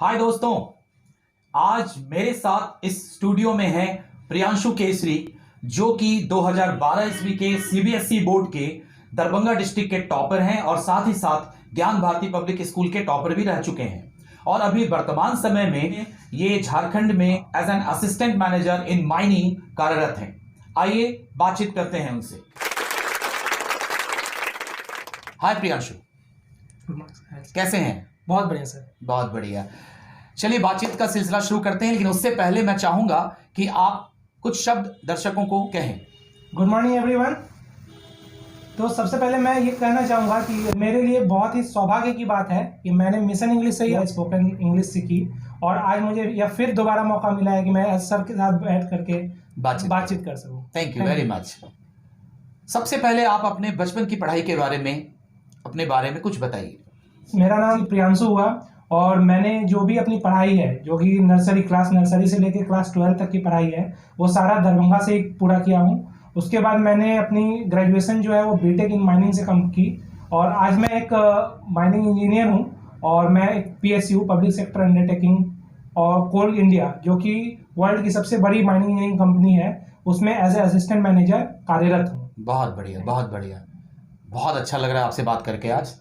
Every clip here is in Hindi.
हाय दोस्तों, आज मेरे साथ इस स्टूडियो में है प्रियांशु केसरी, जो कि 2012 ईस्वी के सीबीएसई बोर्ड के दरभंगा डिस्ट्रिक्ट के टॉपर हैं और साथ ही साथ ज्ञान भारती पब्लिक स्कूल के टॉपर भी रह चुके हैं और अभी वर्तमान समय में ये झारखंड में as an assistant manager in mining कार्यरत हैं। आइए बातचीत करते हैं उनसे। हाय प्रियांशु, कैसे हैं? बहुत बढ़िया सर। बहुत बढ़िया। चलिए बातचीत का सिलसिला शुरू करते हैं, लेकिन उससे पहले मैं चाहूंगा कि आप कुछ शब्द दर्शकों को कहें। Good morning everyone. तो सबसे पहले मैं ये कहना चाहूँगा कि मेरे लिए बहुत ही सौभाग्य की बात है कि मैंने मिशन इंग्लिश से ही स्पोकन इंग्लिश सीखी और आज मुझे या फिर दोबारा मौका मिला है कि मैं सर के साथ बैठ करके बातचीत कर सकूँ। Thank you very much. सबसे पहले आप अपने बचपन की पढ़ाई के बारे में, अपने बारे में कुछ बताइए। मेरा नाम प्रियांशु हुआ और मैंने जो भी अपनी पढ़ाई है, जो कि नर्सरी से लेकर क्लास 12 तक की पढ़ाई है, वो सारा दरभंगा से ही पूरा किया हूँ। उसके बाद मैंने अपनी ग्रेजुएशन जो है वो बीटेक इन माइनिंग से कंप्लीट की और आज मैं एक माइनिंग इंजीनियर हूँ और मैं एक पीएसयू पब्लिक सेक्टर अंडरटेकिंग और कोल इंडिया, जो कि वर्ल्ड की सबसे बड़ी माइनिंग इंजीनियरिंग कंपनी है, उसमें एज ए असिस्टेंट मैनेजर कार्यरत हूँ। बहुत बढ़िया, बहुत बढ़िया, बहुत अच्छा लग रहा है आपसे बात करके। आज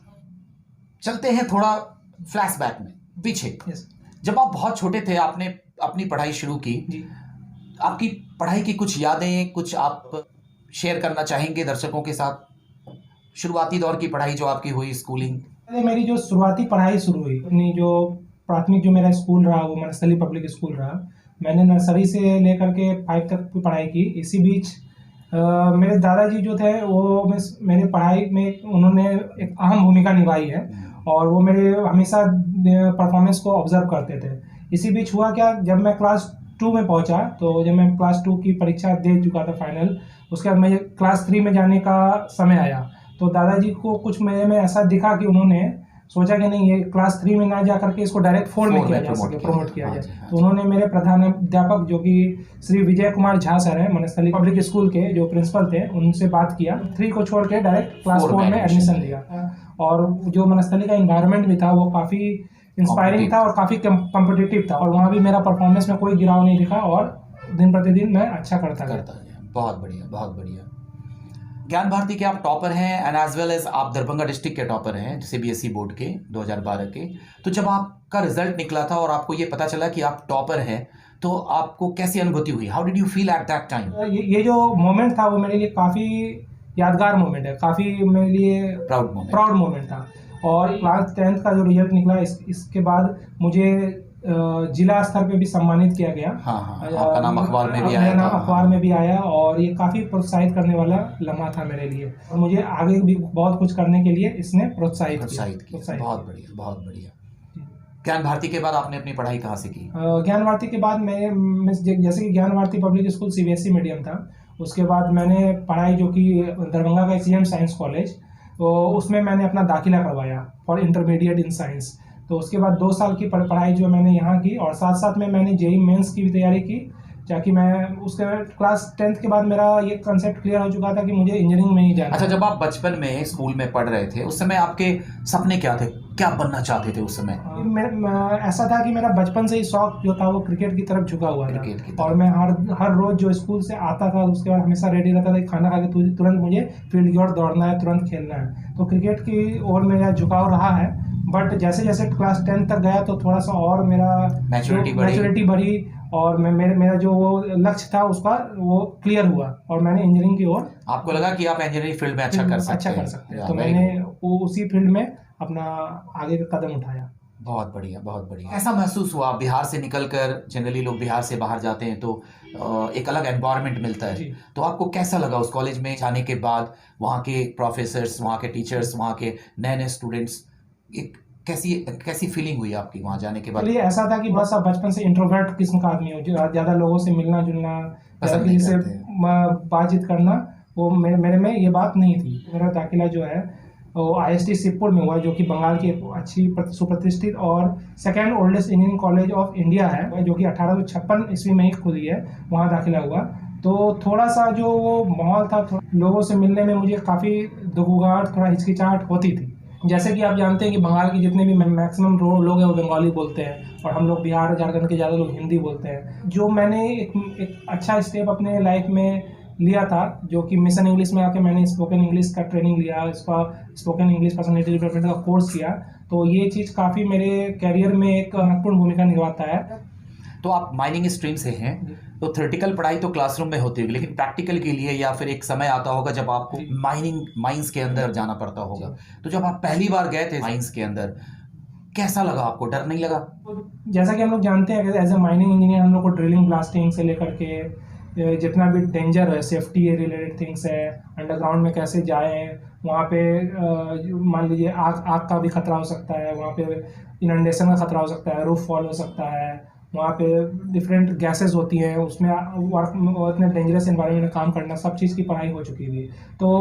चलते हैं थोड़ा फ्लैशबैक में पीछे। जब आप बहुत छोटे थे, आपने अपनी पढ़ाई शुरू की जी। आपकी पढ़ाई की कुछ यादें, कुछ आप शेयर करना चाहेंगे दर्शकों के साथ? शुरुआती दौर की पढ़ाई जो आपकी हुई, स्कूलिंग। मेरी जो शुरुआती पढ़ाई शुरू हुई, अपनी जो प्राथमिक जो मेरा स्कूल रहा वो मनस्थली पब्लिक स्कूल रहा। मैंने नर्सरी से लेकर के 5 तक की पढ़ाई की। इसी बीच मेरे दादाजी जो थे वो मेरे पढ़ाई में उन्होंने एक अहम भूमिका निभाई है और वो मेरे हमेशा परफॉर्मेंस को ऑब्जर्व करते थे। इसी बीच हुआ क्या, जब मैं क्लास 2 में पहुंचा, तो जब मैं क्लास 2 की परीक्षा दे चुका था फाइनल, उसके बाद मुझे क्लास 3 में जाने का समय आया, तो दादाजी को कुछ मेरे में ऐसा दिखा कि उन्होंने सोचा कि नहीं, ये क्लास 3 में ना जा करके इसको डायरेक्ट 4 में किया जा सके, प्रमोट किया जाए। तो उन्होंने मेरे प्रधानाध्यापक जो कि श्री विजय कुमार झा सर हैं, मनस्थली पब्लिक स्कूल के जो प्रिंसिपल थे, उनसे बात किया। 3 को छोड़ के डायरेक्ट क्लास 4 में एडमिशन लिया और जो मनस्थली का इन्वायरमेंट भी था वो काफ़ी इंस्पायरिंग था और काफ़ी कम्पिटिटिव था और वहाँ भी मेरा परफॉर्मेंस में कोई गिराव नहीं दिखा और दिन प्रतिदिन मैं अच्छा करता गया। बहुत बढ़िया, बहुत बढ़िया। ज्ञान भारती के आप टॉपर हैं एंड एज वेल एज आप दरभंगा डिस्ट्रिक्ट के टॉपर हैं सीबीएसई बोर्ड के 2012 के। तो जब आपका रिजल्ट निकला था और आपको ये पता चला कि आप टॉपर हैं, तो आपको कैसी अनुभूति हुई? How did you feel at that time? ये जो मोमेंट था वो मेरे लिए काफ़ी यादगार मोमेंट है, काफ़ी मेरे लिए प्राउड मोमेंट था। और क्लास 10th का जो रिजल्ट निकला, इसके बाद मुझे जिला स्तर पे भी सम्मानित किया गया। आपका नाम अखबार में भी आया। मेरा नाम अखबार में भी आया और ये काफ़ी प्रोत्साहित करने वाला लम्हा था मेरे लिए और मुझे आगे भी बहुत कुछ करने के लिए इसने प्रोत्साहित किया। बहुत बढ़िया, बहुत बढ़िया। ज्ञान भारती के बाद आपने अपनी पढ़ाई कहाँ से की? ज्ञान भारती के बाद मैं जैसे कि Gyan Bharati public school CBSE medium था, उसके बाद मैंने पढ़ाई जो कि दरभंगा का सीएम साइंस कॉलेज, तो उसमें मैंने अपना दाखिला करवाया फॉर इंटरमीडिएट इन साइंस। तो उसके बाद 2 साल की पढ़ाई जो मैंने यहाँ की और साथ साथ में मैंने जेईई मेंस की भी तैयारी की, ताकि मैं उसके क्लास 10th के बाद मेरा ये कंसेप्ट क्लियर हो चुका था कि मुझे इंजीनियरिंग में ही जाना। अच्छा, जब आप बचपन में स्कूल में पढ़ रहे थे, उस समय आपके सपने क्या थे? क्या बनना चाहते थे उस समय? ऐसा था कि मेरा बचपन से ही शौक जो था वो क्रिकेट की तरफ झुका हुआ था और मैं हर रोज जो स्कूल से आता था उसके बाद हमेशा रेडी रहता था कि खाना खा के तुरंत मुझे फील्ड की ओर दौड़ना है, तुरंत खेलना है। तो क्रिकेट की ओर मेरा झुकाव रहा है, बट जैसे जैसे क्लास 10 तक गया तो थोड़ा सा और मेरा मैच्योरिटी बढ़ी और मेरा जो वो लक्ष्य था उसका वो क्लियर हुआ और मैंने इंजीनियरिंग की ओर, आपको लगा कि आप इंजीनियरिंग फील्ड में अच्छा कर सकते हैं, तो मैंने उसी फील्ड में अपना आगे का कदम उठाया। बहुत बढ़िया, बहुत बढ़िया। ऐसा महसूस हुआ बिहार से निकलकर, जनरली लोग बिहार से बाहर जाते हैं तो एक अलग एनवायरनमेंट मिलता है, तो आपको कैसा लगा उस कॉलेज में जाने के बाद? वहाँ के प्रोफेसर्स, वहाँ के टीचर्स, वहाँ के नए नए स्टूडेंट्स, एक कैसी फीलिंग हुई आपकी वहाँ जाने के बाद? चलिए, ऐसा था कि बस आप बचपन से इंट्रोवर्ट किस्म का आदमी हो, जो ज़्यादा लोगों से मिलना जुलना, किसी से बातचीत करना, वो मेरे में ये बात नहीं थी। मेरा दाखिला जो है वो आईएसटी शिवपुर में हुआ, जो कि बंगाल की एक अच्छी सुप्रतिष्ठित और second oldest engineering college of India है, जो कि 1856 ईस्वी में ही खुली है। वहाँ दाखिला हुआ तो थोड़ा सा जो वो माहौल था, लोगों से मिलने में मुझे काफ़ी दुगुगाहट, थोड़ा हिचकिचाहट होती थी, जैसे कि आप जानते हैं कि बंगाल के जितने भी मैक्सिमम लोग हैं वो बंगाली बोलते हैं, और हम लोग बिहार झारखंड के ज़्यादा लोग हिंदी बोलते हैं। जो मैंने एक अच्छा स्टेप अपने लाइफ में लिया था, जो कि मिशन इंग्लिश में आके मैंने स्पोकन इंग्लिश का ट्रेनिंग लिया, इसका स्पोकन इंग्लिश पर्सनैलिटी डेवलपमेंट का कोर्स किया, तो ये चीज़ काफ़ी मेरे कैरियर में एक महत्वपूर्ण भूमिका निभाता है। तो आप माइनिंग स्ट्रीम से हैं, तो थ्योरेटिकल पढ़ाई तो क्लासरूम में होती होगी, लेकिन प्रैक्टिकल के लिए या फिर एक समय आता होगा जब आपको माइंस के अंदर जाना पड़ता होगा। तो जब आप पहली बार गए थे माइंस के अंदर, कैसा लगा आपको? डर नहीं लगा? जैसा कि हम लोग जानते हैं कि एज ए माइनिंग इंजीनियर हम लोग को ड्रिलिंग ब्लास्टिंग से लेकर के जितना भी डेंजर है, सेफ्टी रिलेटेड थिंग्स है, अंडरग्राउंड में कैसे जाएं, वहाँ पे मान लीजिए आग का भी खतरा हो सकता है, वहाँ पे इनंडेशन का खतरा हो सकता है, रूफ फॉल हो सकता है, वहाँ पे डिफरेंट गैसेस होती हैं, उसमें वर्क इतने डेंजरस एनवायरनमेंट में काम करना, सब चीज़ की पढ़ाई हो चुकी थी। तो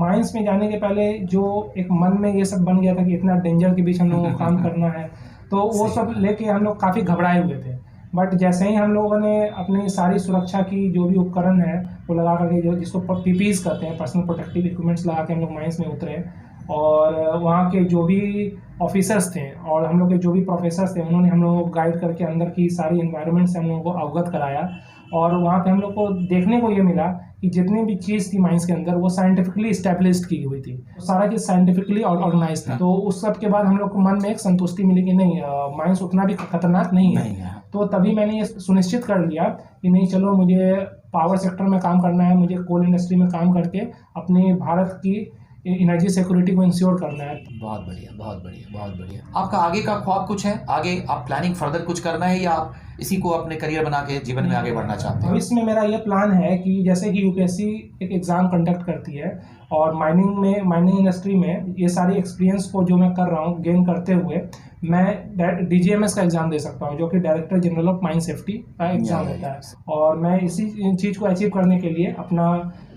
माइंस में जाने के पहले जो एक मन में ये सब बन गया था कि इतना डेंजर के बीच हम लोगों को काम करना है, तो वो सब लेके हम लोग काफ़ी घबराए हुए थे। बट जैसे ही हम लोगों ने अपनी सारी सुरक्षा की जो भी उपकरण है वो लगा करके, जो जिसको पीपीज कहते हैं, पर्सनल प्रोटेक्टिव इक्विपमेंट्स लगा के हम लोग माइंस में उतरे, और वहाँ के जो भी ऑफिसर्स थे और हम लोग के जो भी प्रोफेसर्स थे उन्होंने हम लोगों को गाइड करके अंदर की सारी इन्वायरमेंट से हम लोगों को अवगत कराया। और वहाँ पे हम लोग को देखने को ये मिला कि जितनी भी चीज़ थी माइंस के अंदर वो साइंटिफिकली इस्टेब्लिश्ड की हुई थी, सारा चीज़ साइंटिफिकली ऑर्गेनाइज था। तो उस सब के बाद हम लोग को मन में एक संतुष्टि मिली कि नहीं, माइंस उतना भी खतरनाक नहीं है। तो तभी मैंने ये सुनिश्चित कर लिया कि नहीं, चलो मुझे पावर सेक्टर में काम करना है, मुझे कोल इंडस्ट्री में काम करके अपने भारत की एनर्जी सिक्योरिटी को इंश्योर करना है। बहुत बढ़िया, बहुत बढ़िया, बहुत बढ़िया। आपका आगे का ख्वाब कुछ है? आगे आप प्लानिंग फर्दर कुछ करना है, या आप इसी को अपने करियर बना के जीवन में आगे बढ़ना चाहते हैं? इसमें मेरा ये प्लान है कि जैसे कि यूपीएससी एक एग्ज़ाम कंडक्ट करती है, और माइनिंग इंडस्ट्री में ये सारी एक्सपीरियंस को जो मैं कर रहा हूँ गेन करते हुए मैं डीजीएमएस का एग्ज़ाम दे सकता हूँ, जो कि director general of mine safety का एग्ज़ाम होता है। और मैं इसी चीज़ को अचीव करने के लिए अपना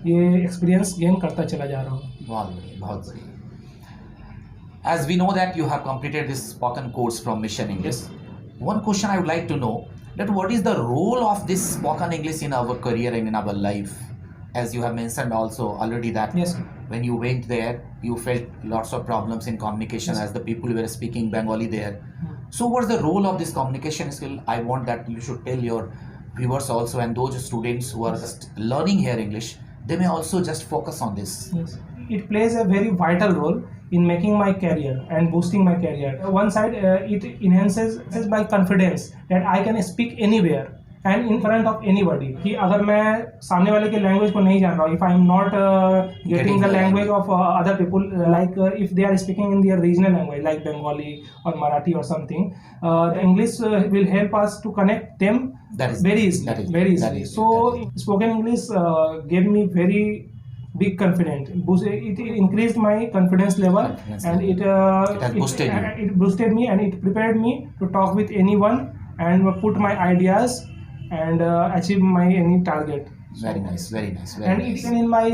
ये एक्सपीरियंस गेन करता चला जा रहा हूँ। बहुत बढ़िया, बहुत बढ़िया। As we know that you have completed this spoken course from Mission English, one question I would like to know, that what is the role of this spoken English in our career and in our life? As you have mentioned also already that Yes, sir. when you went there, you felt lots of problems in communication, Yes, as the people were speaking Bengali there. So what's the role of this communication skill? I want that you should tell your viewers also, and those students who are just learning here English, they may also just focus on this. Yes. It plays a very vital role in making my career and boosting my career. One side, it enhances my confidence that I can speak anywhere and in front of anybody. कि अगर मैं सामने वाले के लैंग्वेज को नहीं जान रहा हूँ, if I am not getting the language of other people, like if they are speaking in their regional language like Bengali or Marathi or something, the English will help us to connect them very easily. So spoken English gave me very big confidence. It increased my confidence level, and it has boosted you. It boosted me, and it prepared me to talk with anyone and put my ideas and achieve my any target. Very nice, very nice, very And nice. even in my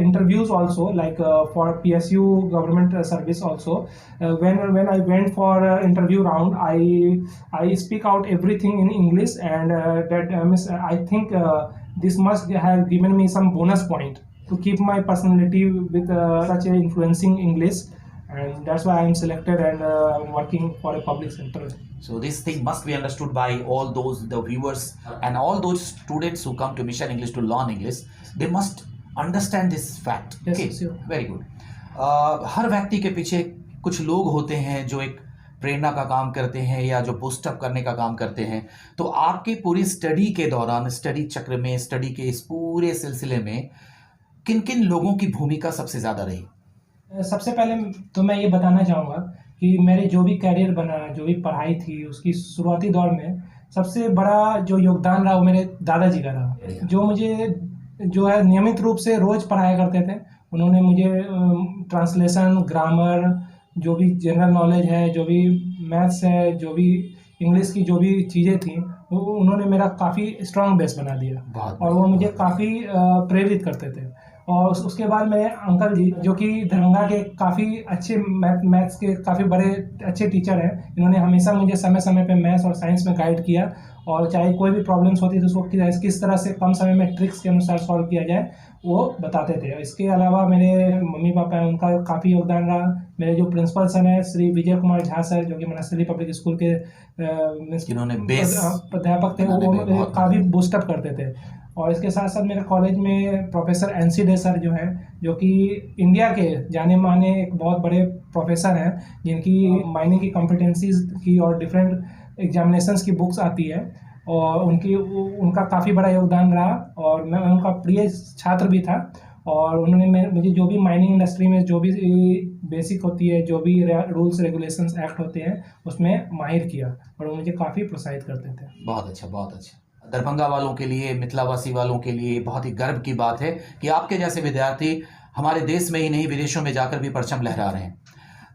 interviews also, like for PSU government service also, when I went for interview round, I speak out everything in English, and I think this must have given me some bonus point to keep my personality with such a influencing English, and that's why I am selected and working for a public sector. So this thing must be understood by all those the viewers and all those students who come to Mission English to learn English. They must understand this fact. Yes, Okay, sure. very good. हर व्यक्ति के पीछे कुछ लोग होते हैं जो एक प्रेरणा का काम करते हैं या जो बूस्टअप करने का काम करते हैं। तो आपके पूरी स्टडी के दौरान, स्टडी चक्र में, स्टडी के इस पूरे सिलसिले में किन किन लोगों की भूमिका सबसे ज़्यादा रही? सबसे पहले तो मैं ये बताना चाहूँगा कि मेरे जो भी करियर बना, जो भी पढ़ाई थी, उसकी शुरुआती दौर में सबसे बड़ा जो योगदान रहा वो मेरे दादाजी का रहा, जो मुझे जो है नियमित रूप से रोज़ पढ़ाया करते थे। उन्होंने मुझे ट्रांसलेशन, ग्रामर, जो भी जनरल नॉलेज है, जो भी मैथ्स है, जो भी इंग्लिश की जो भी चीज़ें थी, वो उन्होंने मेरा काफ़ी स्ट्रॉन्ग बेस बना दिया, और वो मुझे काफ़ी प्रेरित करते थे। और उसके बाद मेरे अंकल जी, जो कि दरभंगा के काफ़ी अच्छे मैथ्स के काफ़ी बड़े अच्छे टीचर हैं, इन्होंने हमेशा मुझे समय समय पे मैथ्स और साइंस में गाइड किया, और चाहे कोई भी प्रॉब्लम्स होती थी उसको किस तरह से कम समय में ट्रिक्स के अनुसार सॉल्व किया जाए वो बताते थे। इसके अलावा मेरे मम्मी पापा हैं, उनका काफ़ी योगदान रहा। मेरे जो प्रिंसिपल सर हैं श्री विजय कुमार झा सर, जो कि मनस्थली पब्लिक स्कूल के जिन्होंने बेस प्राध्यापक थे, वो मुझे काफ़ी बूस्टअप करते थे। और इसके साथ साथ मेरे कॉलेज में प्रोफेसर NC डे सर जो हैं, जो कि इंडिया के जाने माने एक बहुत बड़े प्रोफेसर हैं, जिनकी माइनिंग की कॉम्पिटेंसीज की और डिफरेंट एग्जामिनेशंस की बुक्स आती है, और उनका काफ़ी बड़ा योगदान रहा। और मैं उनका प्रिय छात्र भी था, और उन्होंने मुझे जो भी माइनिंग इंडस्ट्री में जो भी बेसिक होती है, जो भी रूल्स रेगुलेशंस एक्ट होते हैं, उसमें माहिर किया, और वो मुझे काफ़ी प्रोत्साहित करते थे। बहुत अच्छा, बहुत अच्छा। दरभंगा वालों के लिए, मिथिलावासी वालों के लिए बहुत ही गर्व की बात है कि आपके जैसे विद्यार्थी हमारे देश में ही नहीं विदेशों में जाकर भी परचम लहरा रहे हैं।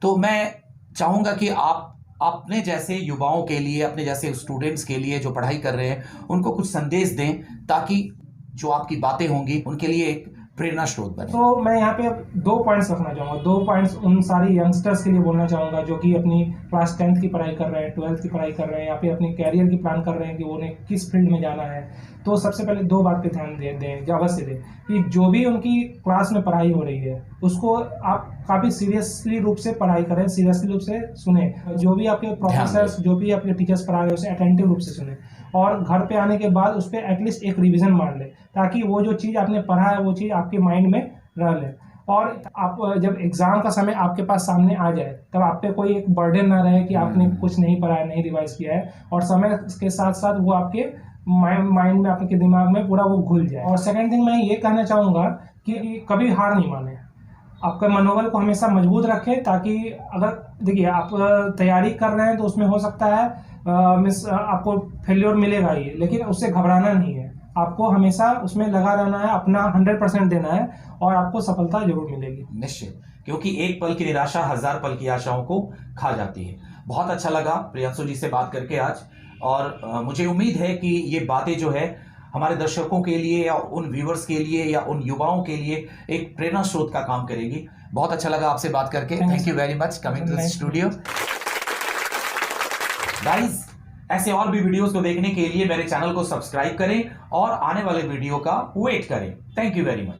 तो मैं चाहूँगा कि आप अपने जैसे युवाओं के लिए, अपने जैसे स्टूडेंट्स के लिए जो पढ़ाई कर रहे हैं, उनको कुछ संदेश दें, ताकि जो आपकी बातें होंगी उनके लिए एक प्रेरणा स्रोत बने। तो मैं यहाँ पे 2 पॉइंट्स रखना चाहूँगा। 2 पॉइंट्स उन सारी यंगस्टर्स के लिए बोलना चाहूँगा जो कि अपनी क्लास 10th की पढ़ाई कर रहे हैं, 12th की पढ़ाई कर रहे हैं, या फिर अपनी कैरियर की प्लान कर रहे हैं कि उन्हें किस फील्ड में जाना है। तो सबसे पहले 2 बात पे ध्यान दें, जो अवश्य दें, कि जो भी उनकी क्लास में पढ़ाई हो रही है उसको आप काफ़ी सीरियसली रूप से पढ़ाई करें, सीरियसली रूप से सुने। जो भी आपके प्रोफेसर्स, जो भी आपके टीचर्स पढ़ा रहे हैं, उसे अटेंटिव रूप से सुने, और घर पे आने के बाद उस पर एटलीस्ट एक रिवीजन मार ले, ताकि वो जो चीज़ आपने पढ़ा है वो चीज़ आपके माइंड में रह ले। और आप जब एग्ज़ाम का समय आपके पास सामने आ जाए, तब आप पे कोई एक बर्डन ना रहे कि आपने कुछ नहीं पढ़ा है, नहीं रिवाइज किया है, और समय के साथ साथ वो आपके माइंड में, आपके दिमाग में पूरा वो घुल जाए। और सेकंड थिंग मैं ये कहना चाहूँगा कि कभी हार नहीं माने, आपके मनोबल को हमेशा मजबूत रखें, ताकि अगर देखिए आप तैयारी कर रहे हैं तो उसमें हो सकता है आपको फेल्योर मिलेगा ही, लेकिन उससे घबराना नहीं है। आपको हमेशा उसमें लगा रहना है, अपना 100% देना है, और आपको सफलता जरूर मिलेगी। निश्चित, क्योंकि एक पल की निराशा 1000 पल की आशाओं को खा जाती है। बहुत अच्छा लगा प्रियांशु जी से बात करके आज, और मुझे उम्मीद है कि ये बातें जो है हमारे दर्शकों के लिए, या उन व्यूवर्स के लिए, या उन युवाओं के लिए एक प्रेरणा स्रोत का काम करेगी। बहुत अच्छा लगा आपसे बात करके। Thank you very much coming to the studio. Guys, ऐसे और भी वीडियोस को देखने के लिए मेरे चैनल को सब्सक्राइब करें और आने वाले वीडियो का वेट करें। Thank you very much.